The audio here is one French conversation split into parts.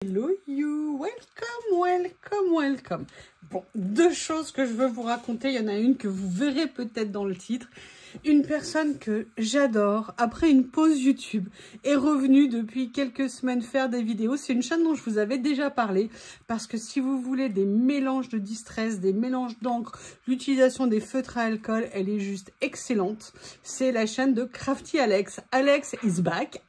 Hello you, welcome. Bon, deux choses que je veux vous raconter. Il y en a une que vous verrez peut-être dans le titre. Une personne que j'adore, après une pause YouTube, est revenue depuis quelques semaines faire des vidéos. C'est une chaîne dont je vous avais déjà parlé, parce que si vous voulez des mélanges de distress, des mélanges d'encre, l'utilisation des feutres à alcool, elle est juste excellente. C'est la chaîne de Crafty Alex. Alex is back.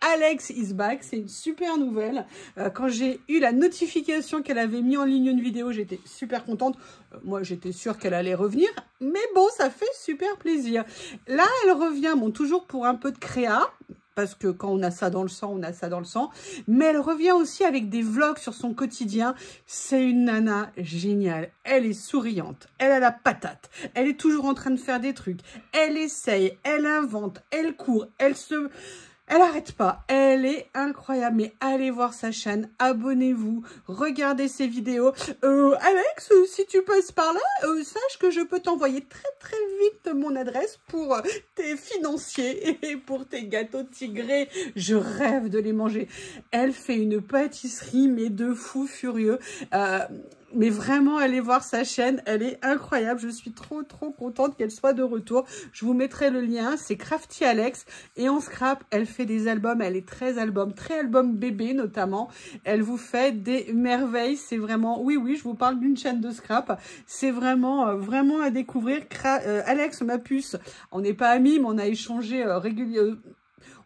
C'est une super nouvelle. Quand j'ai eu la notification qu'elle avait mis en ligne une vidéo, j'étais super contente. Moi, j'étais sûre qu'elle allait revenir, mais bon, ça fait super plaisir. Là, elle revient, bon, toujours pour un peu de créa, parce que quand on a ça dans le sang, on a ça dans le sang. Mais elle revient aussi avec des vlogs sur son quotidien. C'est une nana géniale. Elle est souriante, elle a la patate, elle est toujours en train de faire des trucs. Elle essaye, elle invente, elle court, elle n'arrête pas, elle est incroyable, mais allez voir sa chaîne, abonnez-vous, regardez ses vidéos. Alex, si tu passes par là, sache que je peux t'envoyer très vite mon adresse pour tes financiers et pour tes gâteaux tigrés. Je rêve de les manger. Elle fait une pâtisserie, mais de fou furieux. Mais vraiment, allez voir sa chaîne, elle est incroyable. Je suis trop contente qu'elle soit de retour. Je vous mettrai le lien, c'est Crafty Alex. Et en scrap, elle fait des albums, elle est très album bébé notamment. Elle vous fait des merveilles, c'est vraiment, oui, je vous parle d'une chaîne de scrap. C'est vraiment à découvrir. Alex, ma puce, on n'est pas amis, mais on a échangé régulièrement.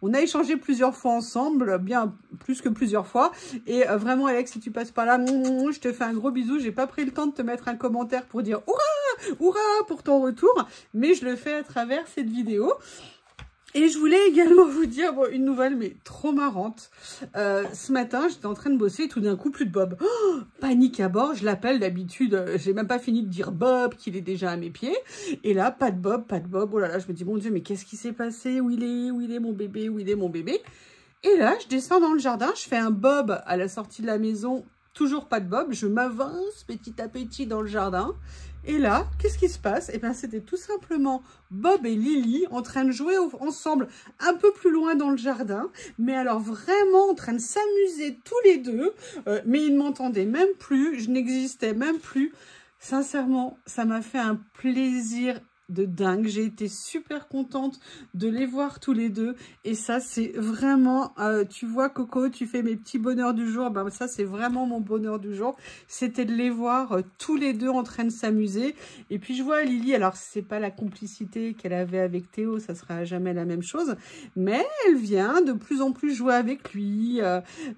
On a échangé plusieurs fois ensemble, bien plus que plusieurs fois. Et vraiment, Alex, si tu passes par là, je te fais un gros bisou. J'ai pas pris le temps de te mettre un commentaire pour dire hurrah pour ton retour, mais je le fais à travers cette vidéo. Et je voulais également vous dire une nouvelle, mais trop marrante. Ce matin, j'étais en train de bosser et tout d'un coup, plus de Bob. Oh, panique à bord, je l'appelle d'habitude. J'ai même pas fini de dire Bob, qu'il est déjà à mes pieds. Et là, pas de Bob. Oh là là, je me dis, mon Dieu, mais qu'est-ce qui s'est passé? Où il est mon bébé? Et là, je descends dans le jardin, je fais un Bob à la sortie de la maison. Toujours pas de Bob, je m'avance petit à petit dans le jardin. Et là, qu'est-ce qui se passe? Eh bien, c'était tout simplement Bob et Lily en train de jouer ensemble un peu plus loin dans le jardin. Mais alors vraiment en train de s'amuser tous les deux. Mais ils ne m'entendaient même plus, je n'existais même plus. Sincèrement, ça m'a fait un plaisir de dingue. J'ai été super contente de les voir tous les deux. Et ça, c'est vraiment, tu vois, Coco, tu fais mes petits bonheurs du jour. Ben, ça, c'est vraiment mon bonheur du jour. C'était de les voir tous les deux en train de s'amuser. Et puis, je vois Lily, alors, c'est pas la complicité qu'elle avait avec Théo, ça sera jamais la même chose. Mais elle vient de plus en plus jouer avec lui.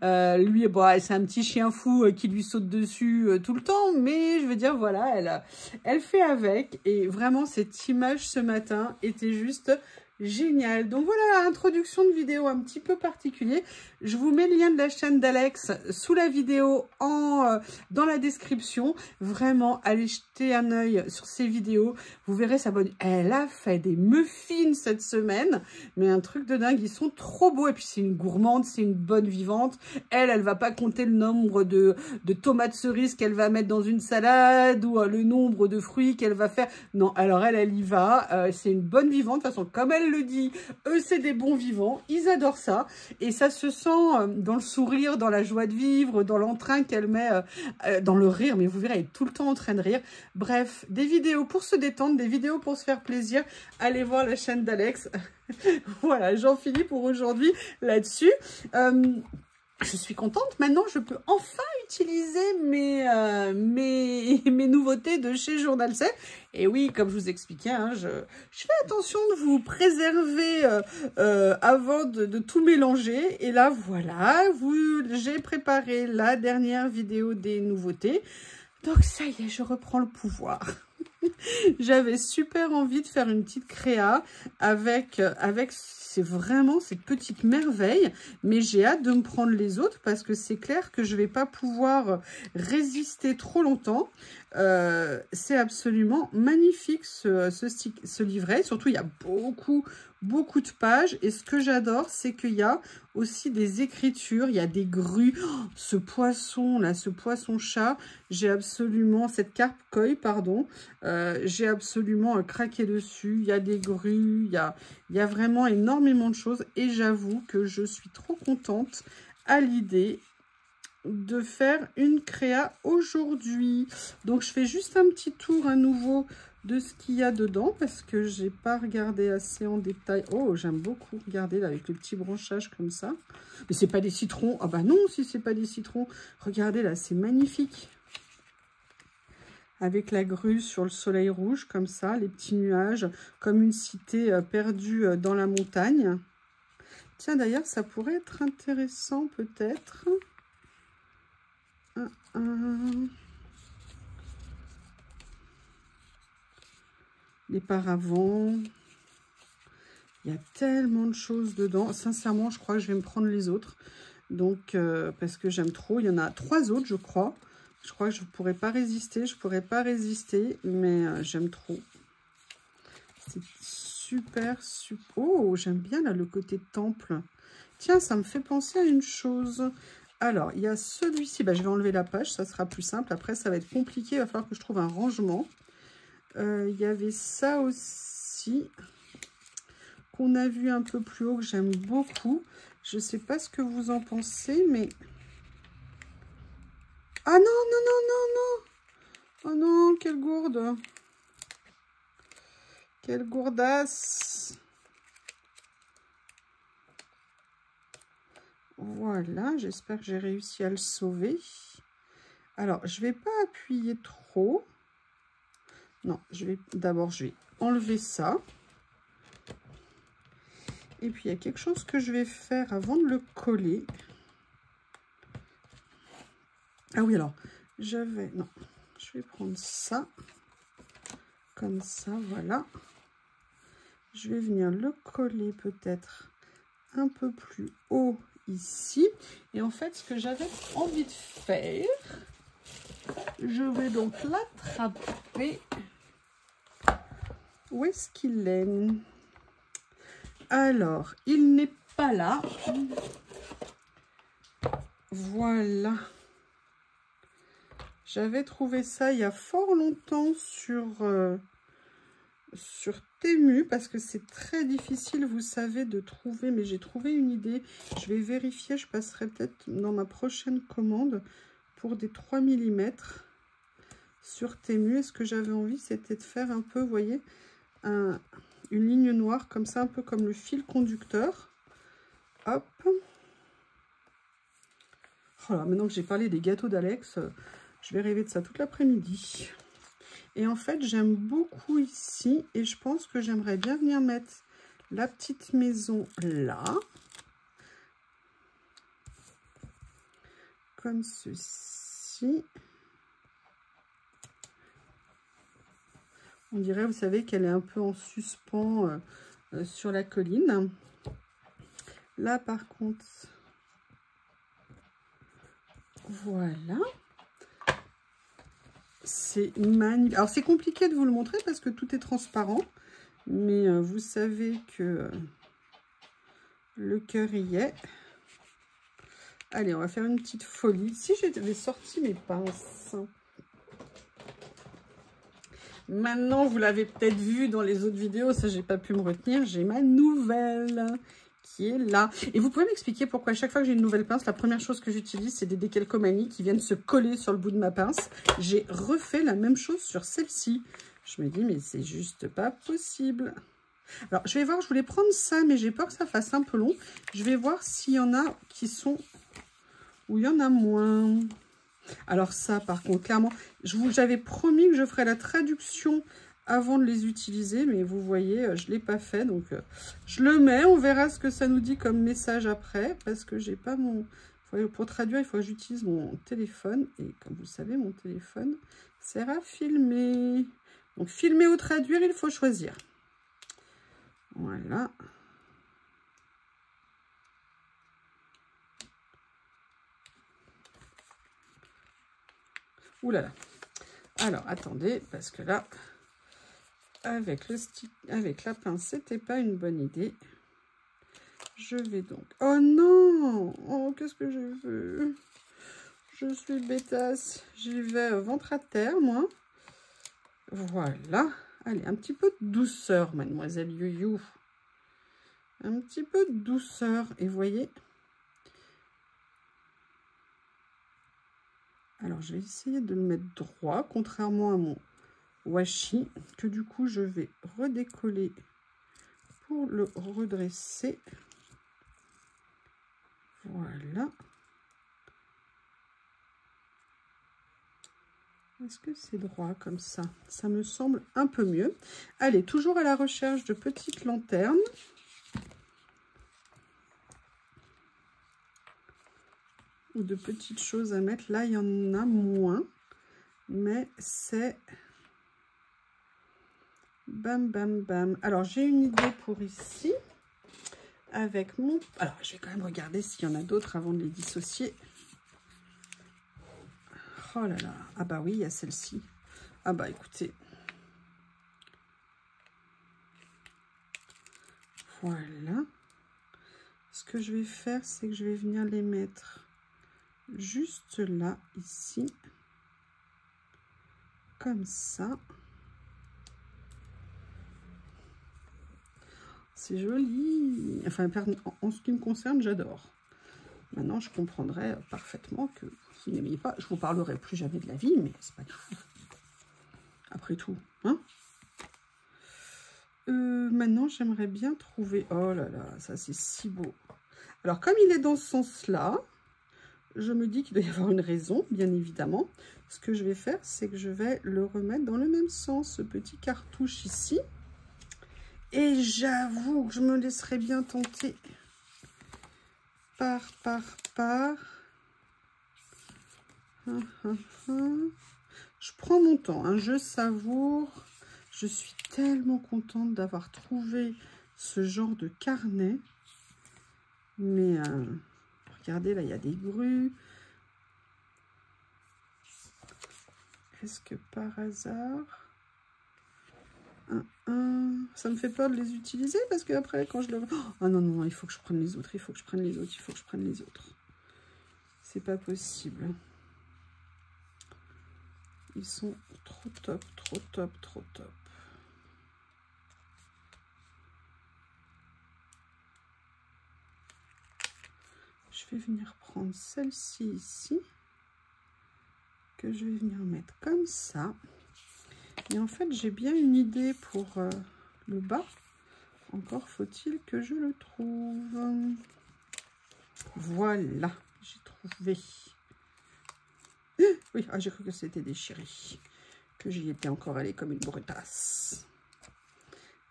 Lui, bon, c'est un petit chien fou qui lui saute dessus tout le temps. Mais, je veux dire, voilà, elle fait avec. Et vraiment, cette image ce matin était juste génial. Donc voilà, introduction de vidéo un petit peu particulier. Je vous mets le lien de la chaîne d'Alex sous la vidéo dans la description. Vraiment, allez jeter un œil sur ses vidéos. Vous verrez sa bonne... Elle a fait des muffins cette semaine, mais un truc de dingue. Ils sont trop beaux. Et puis c'est une gourmande, c'est une bonne vivante. Elle va pas compter le nombre de tomates cerises qu'elle va mettre dans une salade ou le nombre de fruits qu'elle va faire. Non, alors elle y va. C'est une bonne vivante. De toute façon, comme elle le dit, eux, c'est des bons vivants. Ils adorent ça. Et ça se sent dans le sourire, dans la joie de vivre, dans l'entrain qu'elle met, dans le rire. Mais vous verrez, elle est tout le temps en train de rire. Bref, des vidéos pour se détendre, des vidéos pour se faire plaisir. Allez voir la chaîne d'Alex. Voilà, j'en finis pour aujourd'hui là-dessus. Je suis contente, maintenant je peux enfin utiliser mes nouveautés de chez Journal 7. Et oui, comme je vous expliquais, hein, je fais attention de vous préserver avant de tout mélanger. Et là, voilà, j'ai préparé la dernière vidéo des nouveautés. Donc ça y est, je reprends le pouvoir. J'avais super envie de faire une petite créa avec c'est vraiment cette petite merveille, mais j'ai hâte de me prendre les autres parce que c'est clair que je vais pas pouvoir résister trop longtemps. C'est absolument magnifique ce livret, surtout il y a beaucoup de pages et ce que j'adore c'est qu'il y a aussi des écritures, il y a des grues. Oh, ce poisson là, ce poisson chat, j'ai absolument, cette carpe koi pardon, j'ai absolument craqué dessus. Il y a des grues, il y a vraiment énormément de choses et j'avoue que je suis trop contente à l'idée de faire une créa aujourd'hui. Donc je fais juste un petit tour à nouveau de ce qu'il y a dedans parce que j'ai pas regardé assez en détail. Oh, j'aime beaucoup regarder là avec le petit branchage comme ça. Mais c'est pas des citrons. Ah bah non, si c'est pas des citrons. Regardez là, c'est magnifique. Avec la grue sur le soleil rouge comme ça, les petits nuages comme une cité perdue dans la montagne. Tiens, d'ailleurs, ça pourrait être intéressant peut-être. Les paravents. Il y a tellement de choses dedans. Sincèrement, je crois que je vais me prendre les autres. Donc, parce que j'aime trop. Il y en a 3 autres, je crois. Je crois que je ne pourrais pas résister. Je ne pourrais pas résister, mais j'aime trop. C'est super, super. Oh, j'aime bien là le côté temple. Tiens, ça me fait penser à une chose. Alors, il y a celui-ci. Bah, je vais enlever la page, ça sera plus simple. Après, ça va être compliqué. Il va falloir que je trouve un rangement. Il y avait ça aussi qu'on a vu un peu plus haut, que j'aime beaucoup. Je ne sais pas ce que vous en pensez, mais... Ah non, non, non, non, non. Oh non, quelle gourde. Quelle gourdasse. Voilà, j'espère que j'ai réussi à le sauver. Alors, je ne vais pas appuyer trop. Non, d'abord, je vais enlever ça. Et puis, il y a quelque chose que je vais faire avant de le coller. Ah oui, alors, non, je vais prendre ça. Comme ça, voilà. Je vais venir le coller peut-être un peu plus haut ici. Et en fait, ce que j'avais envie de faire, je vais donc l'attraper. Où est-ce qu'il est? Alors, il n'est pas là. Voilà. J'avais trouvé ça il y a fort longtemps sur Temu parce que c'est très difficile, vous savez, de trouver. Mais j'ai trouvé une idée. Je vais vérifier. Je passerai peut-être dans ma prochaine commande pour des 3 mm sur Temu. Et ce que j'avais envie, c'était de faire un peu, vous voyez, une ligne noire comme ça, un peu comme le fil conducteur. Hop. Voilà, maintenant que j'ai parlé des gâteaux d'Alex, je vais rêver de ça toute l'après-midi. Et en fait, j'aime beaucoup ici. Et je pense que j'aimerais bien venir mettre la petite maison là. Comme ceci. On dirait, vous savez, qu'elle est un peu en suspens sur la colline. Là, par contre, voilà. C'est magnifique. Alors, c'est compliqué de vous le montrer parce que tout est transparent. Mais vous savez que le cœur y est. Allez, on va faire une petite folie. Si j'avais sorti mes pinces. Maintenant, vous l'avez peut-être vu dans les autres vidéos. Ça, j'ai pas pu me retenir. J'ai ma nouvelle qui est là. Et vous pouvez m'expliquer pourquoi à chaque fois que j'ai une nouvelle pince, la première chose que j'utilise, c'est des décalcomanies qui viennent se coller sur le bout de ma pince. J'ai refait la même chose sur celle-ci. Je me dis, mais c'est juste pas possible. Alors, je vais voir, je voulais prendre ça, mais j'ai peur que ça fasse un peu long. Je vais voir s'il y en a qui sont... où il y en a moins. Alors ça, par contre, clairement, j'avais promis que je ferais la traduction avant de les utiliser, mais vous voyez, je ne l'ai pas fait, donc je le mets. On verra ce que ça nous dit comme message après, parce que j'ai pas mon... Pour traduire, il faut que j'utilise mon téléphone, et comme vous le savez, mon téléphone sert à filmer. Donc, filmer ou traduire, il faut choisir. Voilà. Ouh là là. Alors, attendez, parce que là, avec le stick, avec la pince, c'était pas une bonne idée. Je vais donc... Oh non! Oh, qu'est-ce que j'ai fait? Je suis bêtasse. J'y vais ventre à terre, moi. Voilà. Allez, un petit peu de douceur, mademoiselle Youyou. Un petit peu de douceur. Et vous voyez... Alors, je vais essayer de le mettre droit, contrairement à mon washi, que du coup, je vais redécoller pour le redresser. Voilà. Est-ce que c'est droit comme ça? Ça me semble un peu mieux. Allez, toujours à la recherche de petites lanternes. Ou de petites choses à mettre. Là, il y en a moins. Mais c'est... Bam, bam, bam. Alors, j'ai une idée pour ici. Avec mon... Alors, je vais quand même regarder s'il y en a d'autres avant de les dissocier. Oh là là. Ah bah oui, il y a celle-ci. Ah bah écoutez. Voilà. Ce que je vais faire, c'est que je vais venir les mettre juste là, ici. Comme ça. C'est joli. Enfin, en ce qui me concerne, j'adore. Maintenant, je comprendrais parfaitement que vous n'aimiez pas. Je vous parlerai plus jamais de la vie, mais c'est pas grave. Après tout, hein. Maintenant, j'aimerais bien trouver... Oh là là, ça c'est si beau. Alors, comme il est dans ce sens-là, je me dis qu'il doit y avoir une raison, bien évidemment. Ce que je vais faire, c'est que je vais le remettre dans le même sens, ce petit cartouche ici. Et j'avoue que je me laisserai bien tenter par. Je prends mon temps, hein, je savoure. Je suis tellement contente d'avoir trouvé ce genre de carnet. Mais regardez, là, il y a des grues. Est-ce que par hasard... ça me fait peur de les utiliser parce que après quand je le... Oh non, non, il faut que je prenne les autres, il faut que je prenne les autres, il faut que je prenne les autres. C'est pas possible. Ils sont trop top, trop top, trop top. Je vais venir prendre celle-ci ici, que je vais venir mettre comme ça. Et en fait, j'ai bien une idée pour le bas. Encore faut-il que je le trouve. Voilà, j'ai trouvé. Oui, ah, j'ai cru que c'était déchiré. Que j'y étais encore allée comme une brutasse.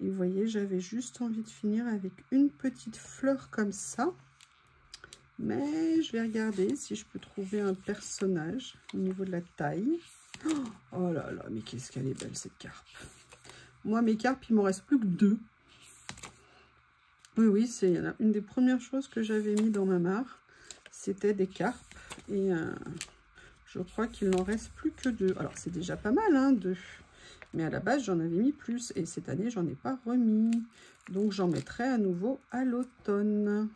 Et vous voyez, j'avais juste envie de finir avec une petite fleur comme ça. Mais je vais regarder si je peux trouver un personnage au niveau de la taille. Oh là là, mais qu'est-ce qu'elle est belle cette carpe. Moi, mes carpes, il m'en reste plus que 2. Oui, oui, c'est une des premières choses que j'avais mis dans ma mare. C'était des carpes. Et je crois qu'il n'en reste plus que 2. Alors, c'est déjà pas mal, hein, 2. Mais à la base, j'en avais mis plus. Et cette année, j'en ai pas remis. Donc, j'en mettrai à nouveau à l'automne.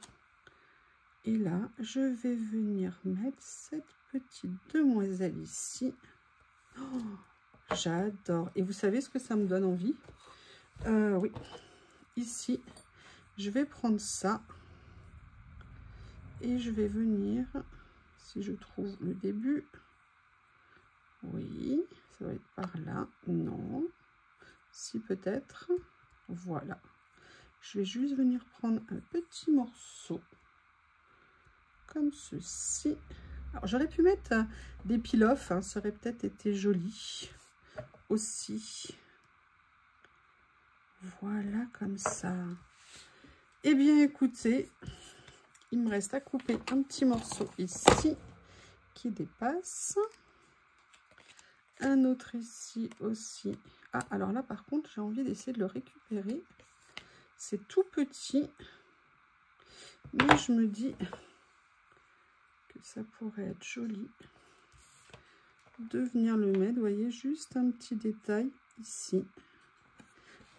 Et là, je vais venir mettre cette petite demoiselle ici. Oh, j'adore. Et vous savez ce que ça me donne envie? Oui. Ici, je vais prendre ça. Et je vais venir, si je trouve le début. Oui, ça va être par là. Non. Si peut-être. Voilà. Je vais juste venir prendre un petit morceau. Comme ceci. Alors, j'aurais pu mettre des peel-off, hein, ça aurait peut-être été joli aussi. Voilà, comme ça. Eh bien, écoutez, il me reste à couper un petit morceau ici qui dépasse. Un autre ici aussi. Ah, alors là, par contre, j'ai envie d'essayer de le récupérer. C'est tout petit. Mais je me dis... ça pourrait être joli de venir le mettre, vous voyez, juste un petit détail ici,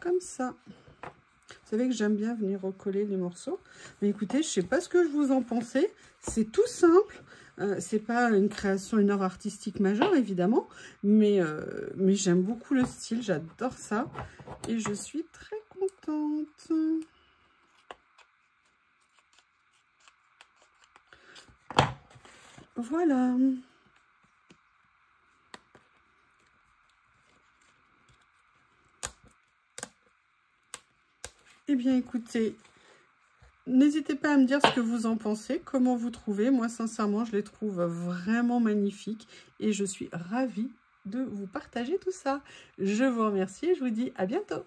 comme ça. Vous savez que j'aime bien venir recoller les morceaux, mais écoutez, je sais pas ce que je vous en pensez, c'est tout simple, c'est pas une création, une œuvre artistique majeure évidemment, mais j'aime beaucoup le style, j'adore ça, et je suis très contente. Voilà. Eh bien, écoutez, n'hésitez pas à me dire ce que vous en pensez, comment vous trouvez. Moi, sincèrement, je les trouve vraiment magnifiques et je suis ravie de vous partager tout ça. Je vous remercie et je vous dis à bientôt.